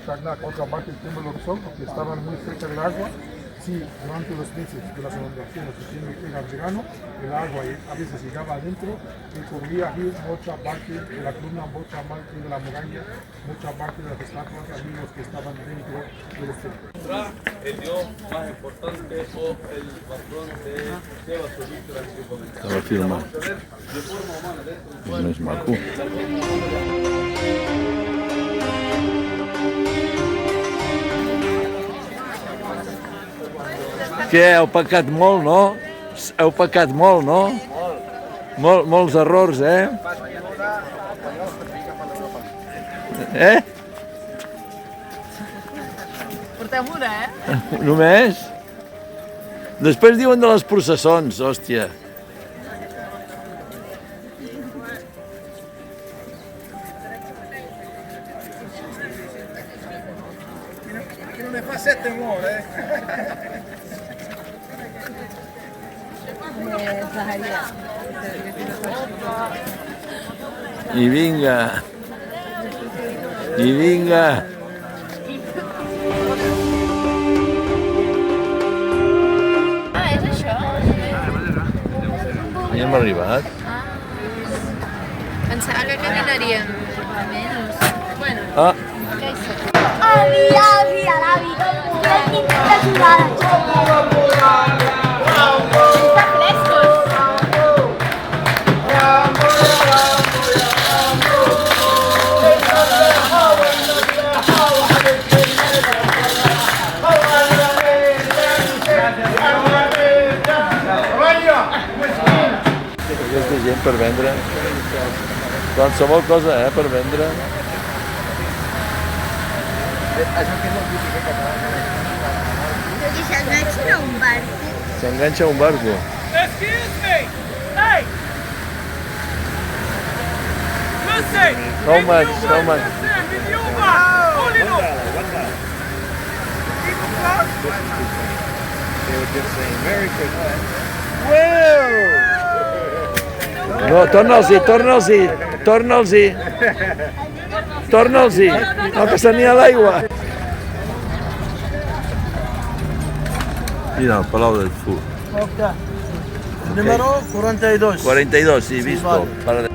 estagnar. Otra parte el tema de lo que son, porque estaban muy cerca del agua. Sí, durante los meses de las inundaciones, septiembre y verano, el agua a veces llegaba adentro y cubría aquí mucha parte de la columna, mucha parte de la muralla, mucha parte de las estatuas de amigos que estaban dentro del centro. El dios más importante o el patrón de Tebas o Víctor antiguamente. Estaba firmado. Vamos a ver de forma humana dentro. No es maco. Què, heu pecat molt, no? Heu pecat molt, no? Molts errors, eh? Eh? Porteu una, eh? Només? Després diuen de les processons, hòstia. Que non ne fa 7 muore, I vinga. I vinga. Ah, és això? Ja hem arribat. Pensava que caminaríem menys. Bueno, Ah, què hi som? Avi, avi, l'avi, que ajudar. Està frescos! aquesta gent per vendre. Qualsevol cosa, per vendre. Però si s'enganxen a un barco. S'enganxa a un barco. Excuse me! Hey! Listen! How much? How much? Listen, in your back! Hold it up! Keep it close! No, torna'ls-hi, torna'ls-hi, torna'ls-hi. Torna'ls-hi. No, que se n'hi ha l'aigua. Mira, el Palau del Fur. Número 42. 42, sí, visto. Para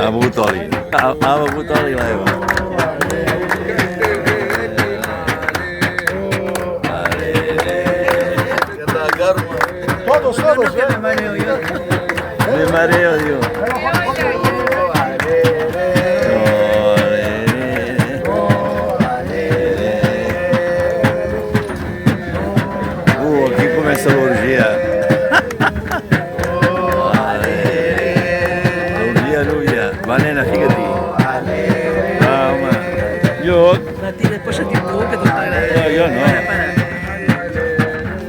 Ha begut oli. Ha begut oli l'Eva. ¿Qué tal, Carme? Todos, Me mareo, digo. Aquí comença l'orgia. L'orgia. Va, nena, fica-t'hi. Va, home. Jo... Martí, després sentim tu, que tot t'agrada. No, jo no. Para.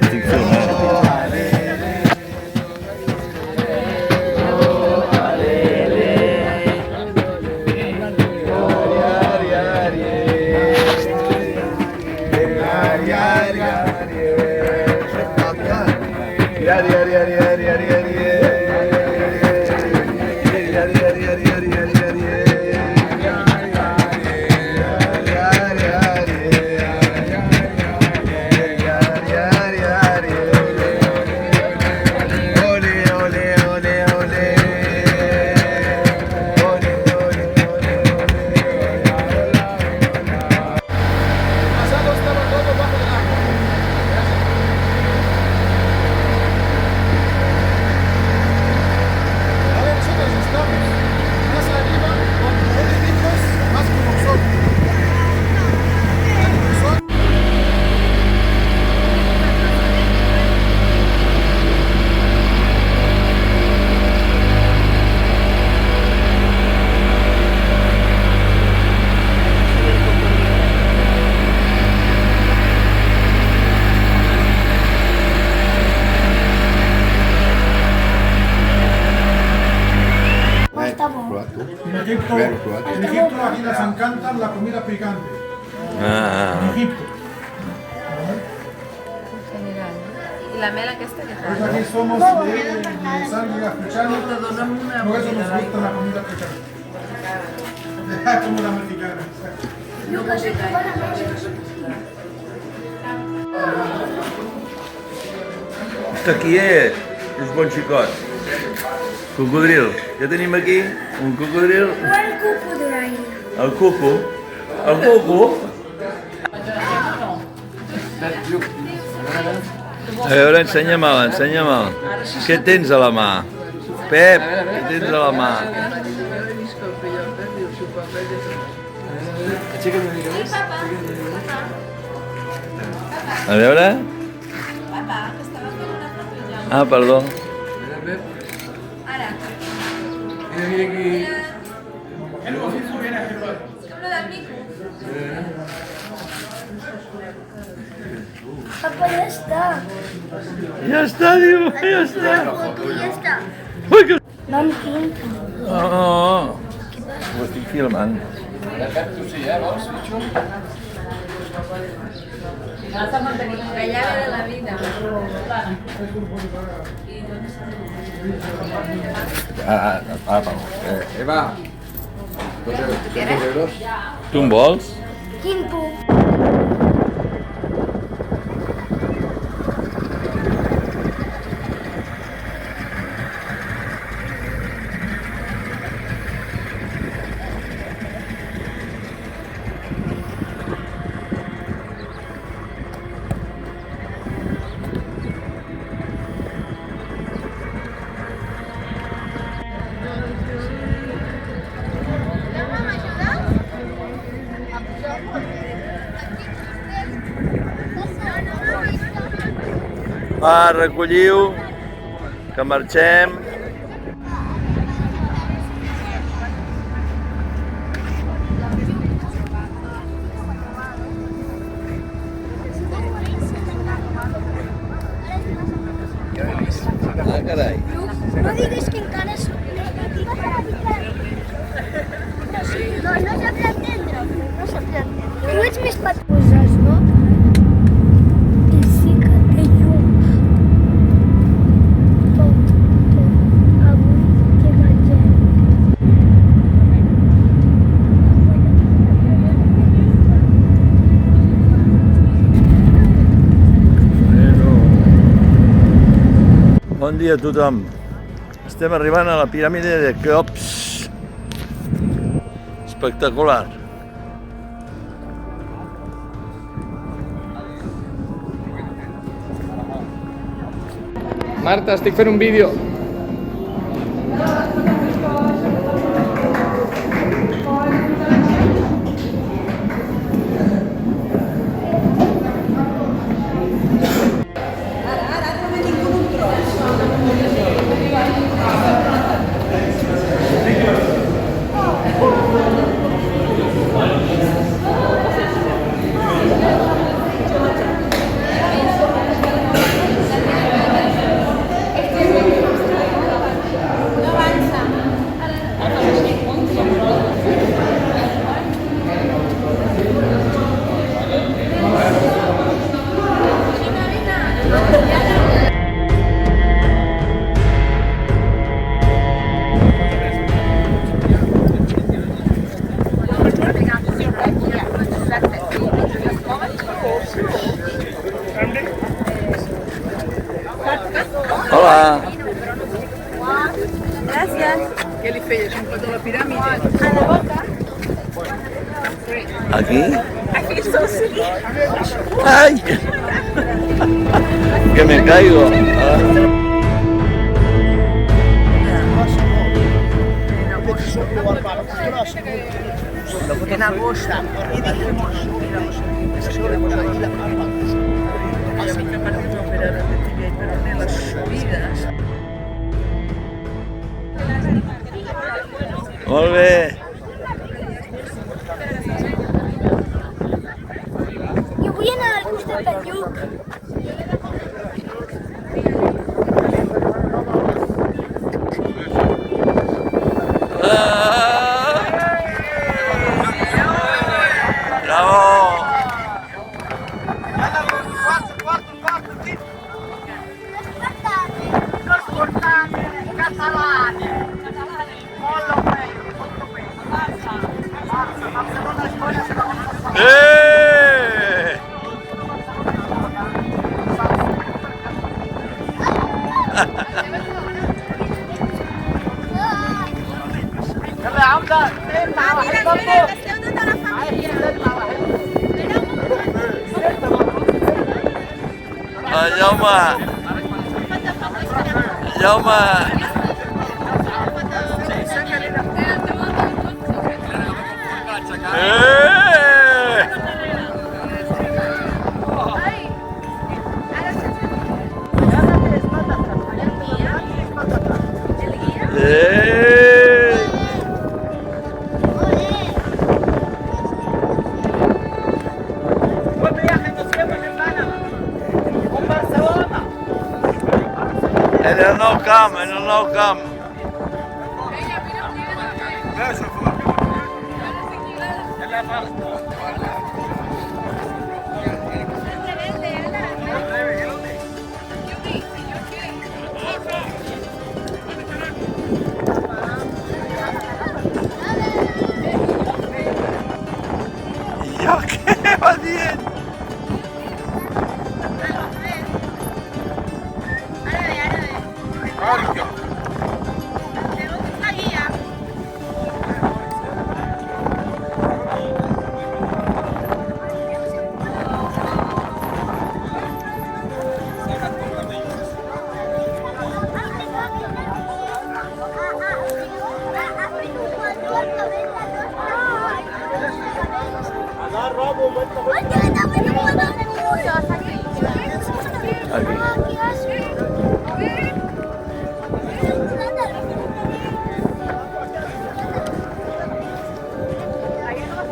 Estic filmant. En Egipto aquí les encanta la comida picante. En Egipto. General. I la mel aquesta que Pues fa? aquí somos de sangre africana, por eso nos gusta la comida picante. Como la mexicana. Qui és? És bon xicot. Cocodril. Què tenim aquí? Un cocodril? El cocodril. El coco? El coco? A veure, ensenya-me'l, ensenya-me'l. Què tens a la mà? Pep, què tens a la mà? A veure? Ah, perdó. Ara. Papá, ya está. Ja està, diu, ja està. Ya está. Ui, que... No em pinta. Oh, ho estic filmant. La llave de la vida. Eva, 2 euros. Tu en vols? Quin puc? Va, recolliu, que marxem. Ah, carai. No diguis que encara és... No, no sabré entendre. No sabré entendre. Tu ets més patoses, no? I sí que té llum. Tot. Avui què mengem? Bon dia a tothom. Estem arribant a la piràmide de Keops. Espectacular. Marta, estic fent un vídeo. Hola. Què li feies? Un petó a la piràmide? Aquí? Aquí estou seguint. ¡Ay! Que me caigo. En agosto. Y dijimos, la mica part de operar de tibia i peroné, les subides. Molt bé. Jo vull anar al costat del Lluc. Bravo. ¡Eh! Jaume! Jaume! Buen viaje, nos vemos en Panamá. Con Barcelona. En el Nou Camp, en el Nou Camp. ¿Y yo qué va bien?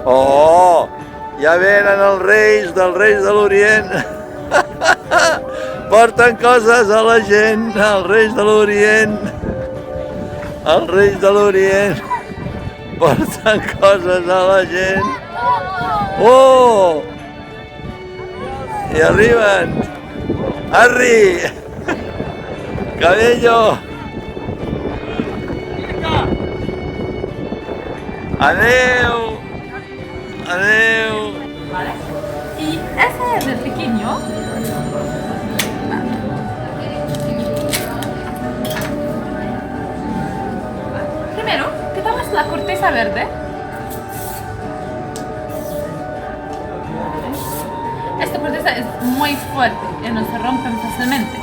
Oh, ja venen els Reis de l'Orient. Porten coses a la gent, els Reis de l'Orient. Els Reis de l'Orient porten coses a la gent. Oh! I arriben. Arri! Cabello! Adeu! Adeu! ¿Vale? Y ese es el pequeño. Primero, quitamos la corteza verde. Esta corteza es muy fuerte y no se rompen fácilmente.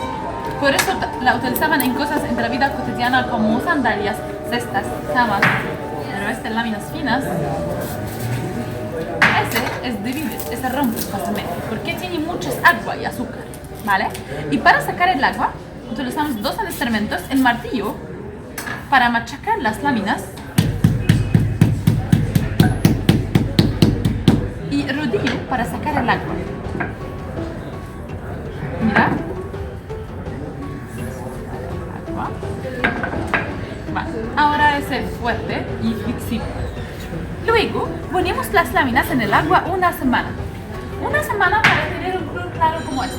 Por eso la utilizaban en cosas en la vida cotidiana como sandalias, cestas, camas. Pero estas láminas finas, ese es débil, se rompe fácilmente porque tiene mucha agua y azúcar, ¿vale? Y para sacar el agua utilizamos dos instrumentos: el martillo para machacar las láminas y el rodillo para sacar el agua. Mira. Agua. Vale. Ahora es fuerte y flexible. Luego ponemos las láminas en el agua una semana. Una semana para tener un color claro como este.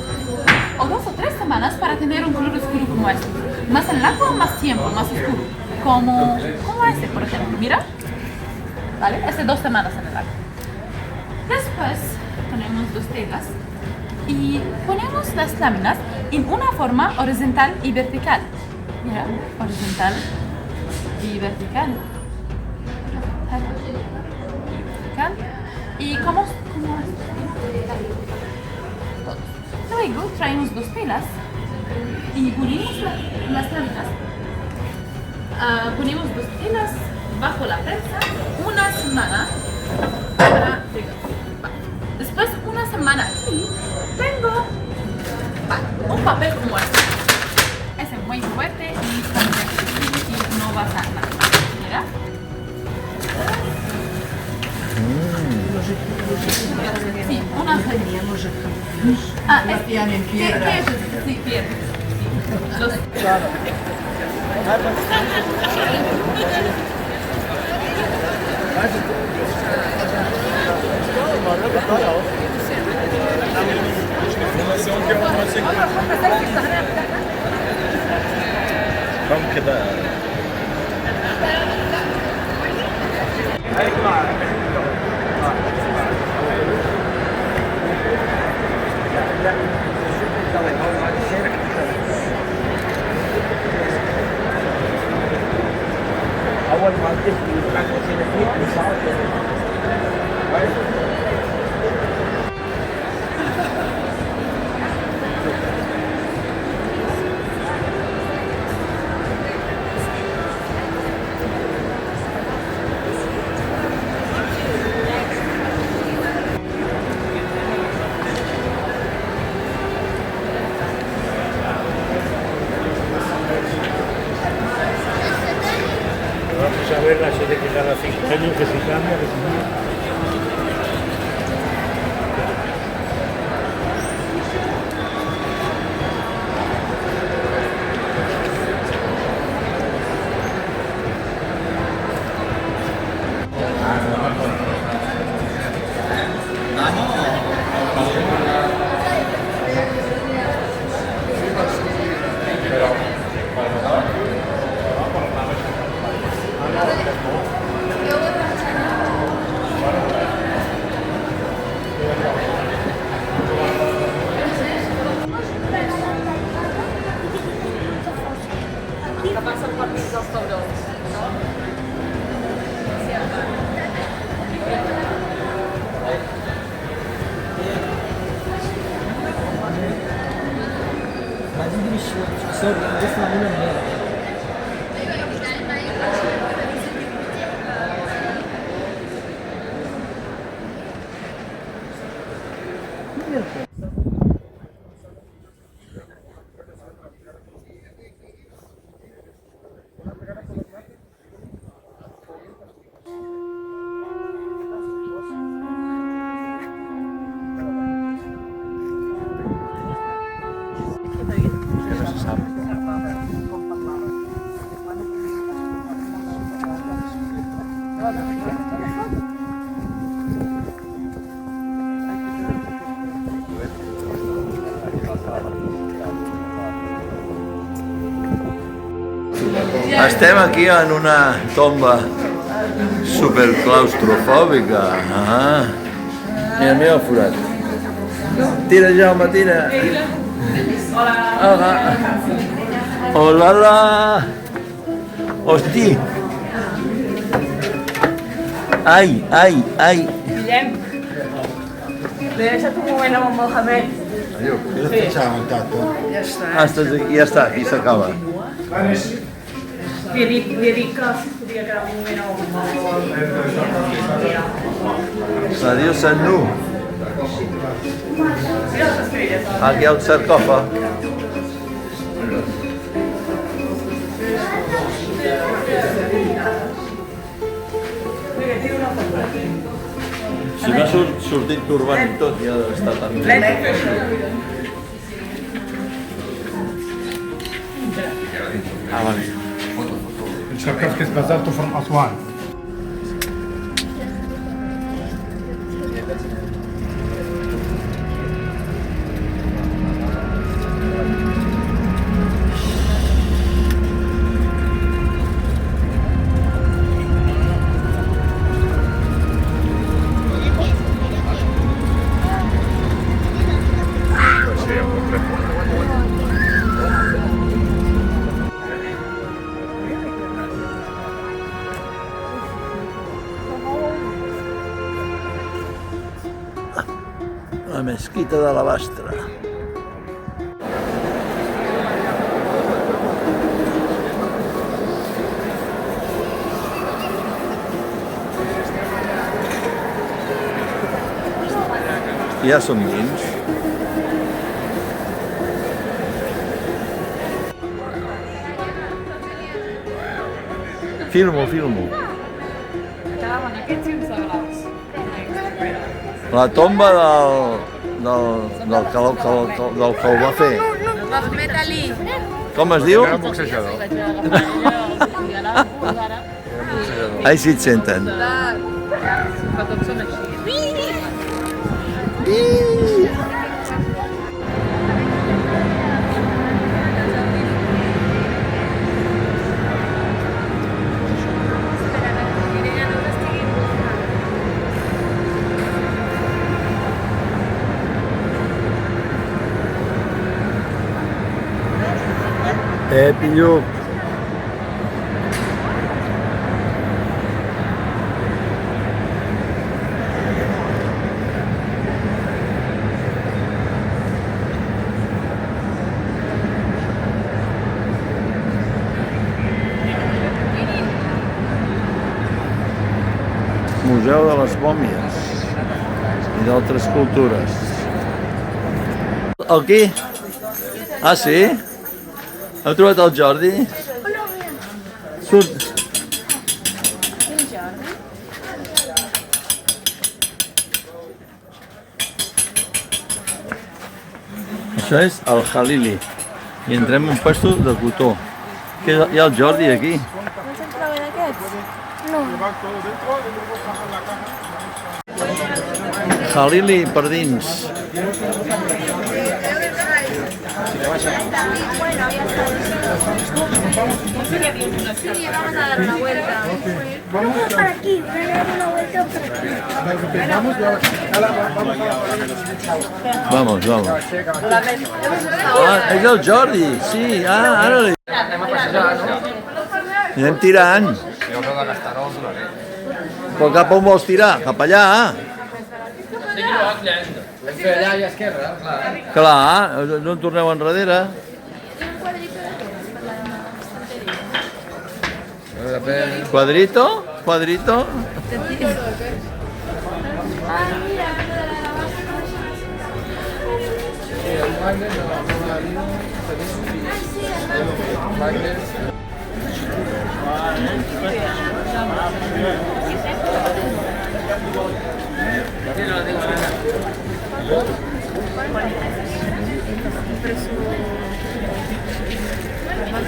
O 2 o 3 semanas para tener un color oscuro como este. Más en el agua, más tiempo, más oscuro. Como este, por ejemplo. Mira. ¿Vale? Este 2 semanas en el agua. Después ponemos 2 telas y ponemos las láminas en una forma horizontal y vertical. Mira, horizontal y vertical. Y como luego traemos 2 telas y ponemos las láminas. Ponemos 2 telas bajo la prensa una semana para pegar. Después una semana aquí tengo un papel como este. Es muy fuerte y no va a pasar nada. Mira. Sí, una Teníamos aquí es piano en piedra. ¿Qué es eso? Sí, piedra. Sí. Los... أول ما تدخل البنك فيه صعب. Vamos a ver la sede que cada 5 años que se cambia, que se cambia. Estem aquí en una tomba superclaustrofòbica. Ah. Mira, mira el forat. Tira, Jaume, tira. Hola. Hola. Hola. Hosti. Ai. Debe ser tu moment amb el Mohamed. Ja està. Ja està, aquí s'acaba. Li he dit que si podia quedar un moment amb el Mohamed. Adiós, Sant Nu. Mira les estrelles. Aquí al sarcòfag. Mira, tira una foto. Si m'ha sortit turbant i tot, ja deu estar tan bé. Ah, vale. الشركات كيس بازارتو from أسوان. La mesquita de l'Alabastre. Ja som dins. Filmo. Quedaven aquests i uns de blaus. La tomba del que ho va fer. Metal·lí. Com es diu? Així et senten. Que tots són així. Pilluc. Museu de les Mòmies i d'altres cultures. El qui? Ah, sí? Heu trobat el Jordi? Surt. Això és el Halili. I entrem en un puesto de cotó. Hi ha el Jordi aquí. No se'n troben aquests? No. Halili per dins. Sí, vamos a dar una vuelta. Vamos para aquí, voy a dar una vuelta por aquí. Vamos. Ah, és el Jordi, sí, ara li... Anem tirant. Però cap on vols tirar? Cap allà. Vam fer allà i a esquerra, clar. Clar, no en torneu enrere. Cuadrito?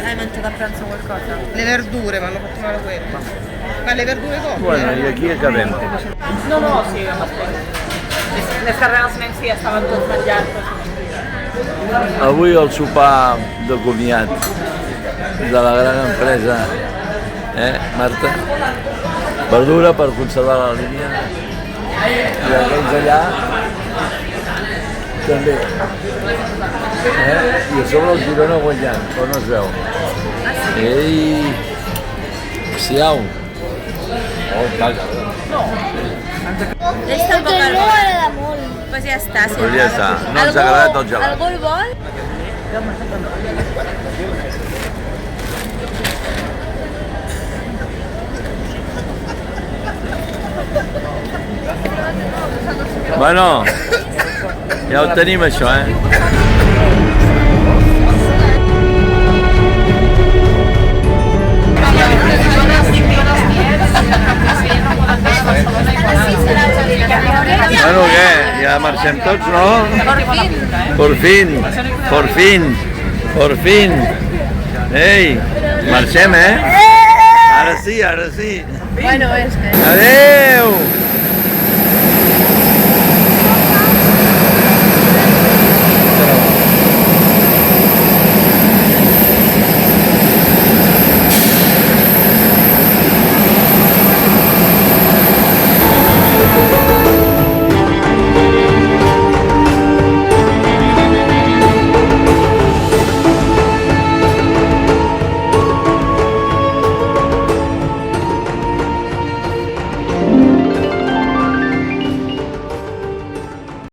Hai mangiato a pranzo qualcosa? Le verdure, mi hanno fatto male quello. Ma le verdure dopo? Bueno, i aquí acabem. No, sí, amb els les que realment sí, estaven tots menjant. Avui el sopar de comiat de la gran empresa, Marta? Verdura per conservar la línia. I aquells allà també. I a sobre el Girona guanyant, però no es veu. Ei! Siau! Esto que no agrada molt. Pues ja està. Si Pues ja està, no ens agrada tot gelat. Algú el vol? Bueno, ja ho tenim això, eh? Bueno, què? Ja marxem tots, no? Por fin. Por fin. Por fin. Ei, marxem, eh? Ara sí, ara sí. Bueno, és que... Adéu!